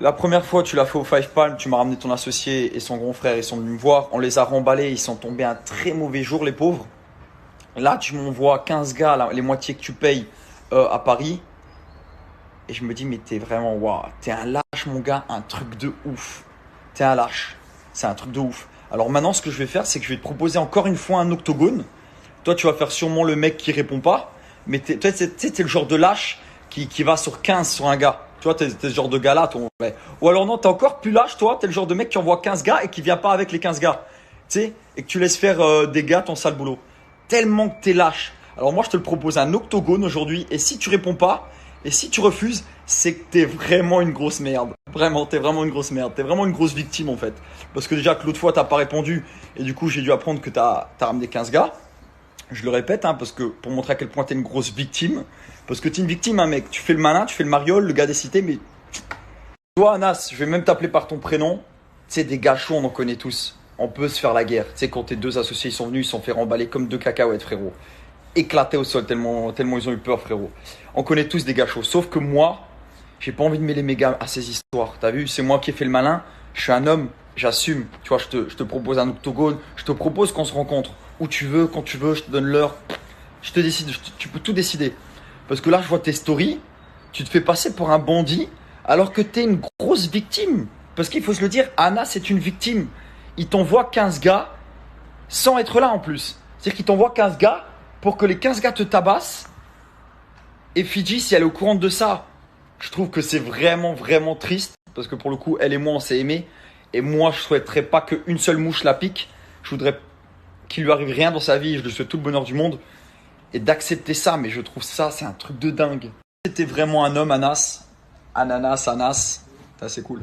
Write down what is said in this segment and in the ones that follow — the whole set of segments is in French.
La première fois, tu l'as fait au Five Palm, tu m'as ramené ton associé et son grand frère, ils sont venus me voir. On les a remballés, ils sont tombés un très mauvais jour, les pauvres. Là, tu m'envoies 15 gars, là, les moitiés que tu payes à Paris. Et je me dis, mais t'es vraiment, waouh, t'es un lâche, mon gars, un truc de ouf. T'es un lâche, c'est un truc de ouf. Alors maintenant, ce que je vais faire, c'est que je vais te proposer encore une fois un octogone. Toi, tu vas faire sûrement le mec qui répond pas. Mais toi, t'es le genre de lâche qui va sur 15 sur un gars. Tu vois, t'es ce genre de gars-là. Ouais. Ou alors non, t'es encore plus lâche, toi. T'es le genre de mec qui envoie 15 gars et qui vient pas avec les 15 gars. Tu sais, et que tu laisses faire des gars ton sale boulot. Tellement que t'es lâche. Alors moi, je te le propose un octogone aujourd'hui. Et si tu réponds pas, et si tu refuses, c'est que t'es vraiment une grosse merde. Vraiment, t'es vraiment une grosse merde. T'es vraiment une grosse victime en fait. Parce que déjà que l'autre fois, t'as pas répondu. Et du coup, j'ai dû apprendre que t'as ramené 15 gars. Je le répète, hein, parce que pour montrer à quel point t'es une grosse victime. Parce que t'es une victime, hein, mec. Tu fais le malin, tu fais le mariole, le gars des cités, mais. Toi, Anas, je vais même t'appeler par ton prénom. Tu sais, des gars chauds, on en connaît tous. On peut se faire la guerre. Tu sais, quand tes deux associés ils sont venus, ils se sont fait remballer comme deux cacahuètes, frérot. Éclatés au sol, tellement ils ont eu peur, frérot. On connaît tous des gars chauds. Sauf que moi, j'ai pas envie de mêler mes gars à ces histoires. T'as vu, c'est moi qui ai fait le malin. Je suis un homme, j'assume. Tu vois, je te propose un octogone. Je te propose qu'on se rencontre. Où tu veux, quand tu veux, je te donne l'heure. Je te décide, tu peux tout décider. Parce que là, je vois tes stories, tu te fais passer pour un bandit alors que tu es une grosse victime. Parce qu'il faut se le dire, Anna, c'est une victime. Il t'envoie 15 gars sans être là en plus. C'est-à-dire qu'il t'envoie 15 gars pour que les 15 gars te tabassent. Et Fidji, si elle est au courant de ça, je trouve que c'est vraiment, vraiment triste. Parce que pour le coup, elle et moi, on s'est aimés. Et moi, je souhaiterais pas qu'une seule mouche la pique. Je voudrais qu'il lui arrive rien dans sa vie. Je lui souhaite tout le bonheur du monde. Et d'accepter ça, mais je trouve ça, c'est un truc de dingue. Si t'étais vraiment un homme, Anas, Anas, c'est cool.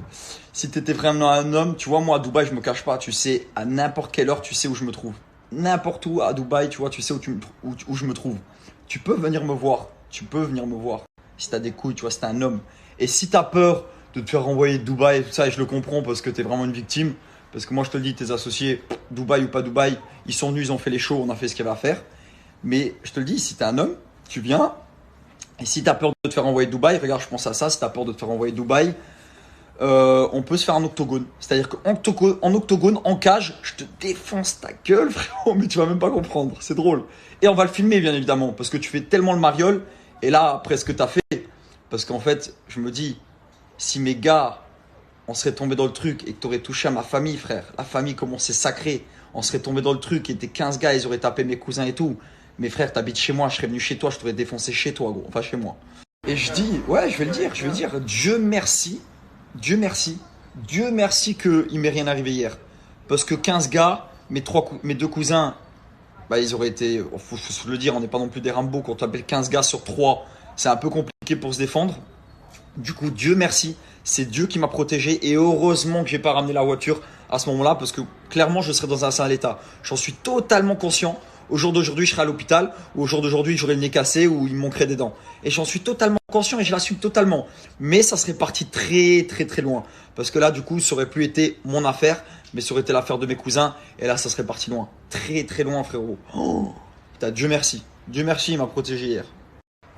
Si t'étais vraiment un homme, tu vois, moi à Dubaï, je me cache pas, tu sais, à n'importe quelle heure, tu sais où je me trouve. N'importe où à Dubaï, tu vois, tu sais où je me trouve. Tu peux venir me voir, Si t'as des couilles, tu vois, si t'es un homme. Et si t'as peur de te faire renvoyer de Dubaï et tout ça, et je le comprends parce que t'es vraiment une victime, parce que moi je te le dis, tes associés, Dubaï ou pas Dubaï, ils sont venus, ils ont fait les shows, on a fait ce qu'il y avait à faire. Mais je te le dis, si t'es un homme, tu viens. Et si t'as peur de te faire envoyer de Dubaï, regarde, je pense à ça. Si t'as peur de te faire envoyer de Dubaï, on peut se faire un octogone. C'est-à-dire qu'en octogone, en cage, je te défonce ta gueule, frérot, mais tu vas même pas comprendre. C'est drôle. Et on va le filmer, bien évidemment, parce que tu fais tellement le mariole. Et là, après ce que t'as fait, parce qu'en fait, je me dis, si mes gars, on serait tombé dans le truc et que t'aurais touché à ma famille, frère, la famille, comment c'est sacré, on serait tombé dans le truc et tes 15 gars, ils auraient tapé mes cousins et tout. Mais frère, t'habites chez moi, je serais venu chez toi, je t'aurais défoncé chez toi, gros. Enfin, chez moi. Et je dis, ouais, je vais le dire, Dieu merci, Dieu qu'il m'est rien arrivé hier. Parce que 15 gars, mes deux cousins, bah, ils auraient été, faut se le dire, on n'est pas non plus des Rambo, quand on appelle 15 gars sur 3, c'est un peu compliqué pour se défendre. Du coup, Dieu merci, c'est Dieu qui m'a protégé et heureusement que j'ai pas ramené la voiture à ce moment-là parce que clairement, je serais dans un sale état. J'en suis totalement conscient. Au jour d'aujourd'hui, je serais à l'hôpital ou au jour d'aujourd'hui, j'aurais le nez cassé ou il me manquerait des dents. Et j'en suis totalement conscient et je l'assume totalement. Mais ça serait parti très, très, très loin. Parce que là, du coup, ça aurait plus été mon affaire, mais ça aurait été l'affaire de mes cousins. Et là, ça serait parti loin. Très, très loin, frérot. Oh, putain, Dieu merci. Dieu merci, il m'a protégé hier.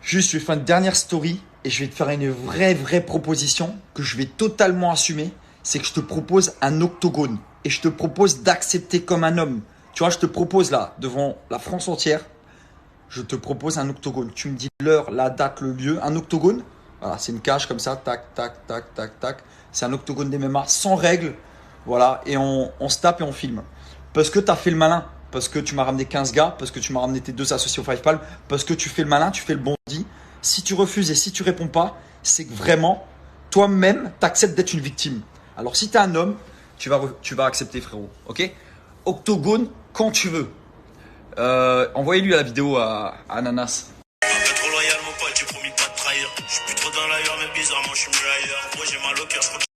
Juste, je vais faire une dernière story et je vais te faire une vraie proposition que je vais totalement assumer. C'est que je te propose un octogone et je te propose d'accepter comme un homme. Tu vois, je te propose là, devant la France entière, je te propose un octogone. Tu me dis l'heure, la date, le lieu. Un octogone, voilà, c'est une cage comme ça, tac, tac, tac, tac, tac. C'est un octogone d'MMA sans règles. Voilà, et on se tape et on filme. Parce que tu as fait le malin. Parce que tu m'as ramené 15 gars, parce que tu m'as ramené tes deux associés au Five Palm, parce que tu fais le malin, tu fais le bandit. Si tu refuses et si tu réponds pas, c'est que vraiment, toi-même, tu acceptes d'être une victime. Alors si tu es un homme, tu vas accepter, frérot. Ok? Octogone quand tu veux. Envoyez-lui la vidéo à Ananas.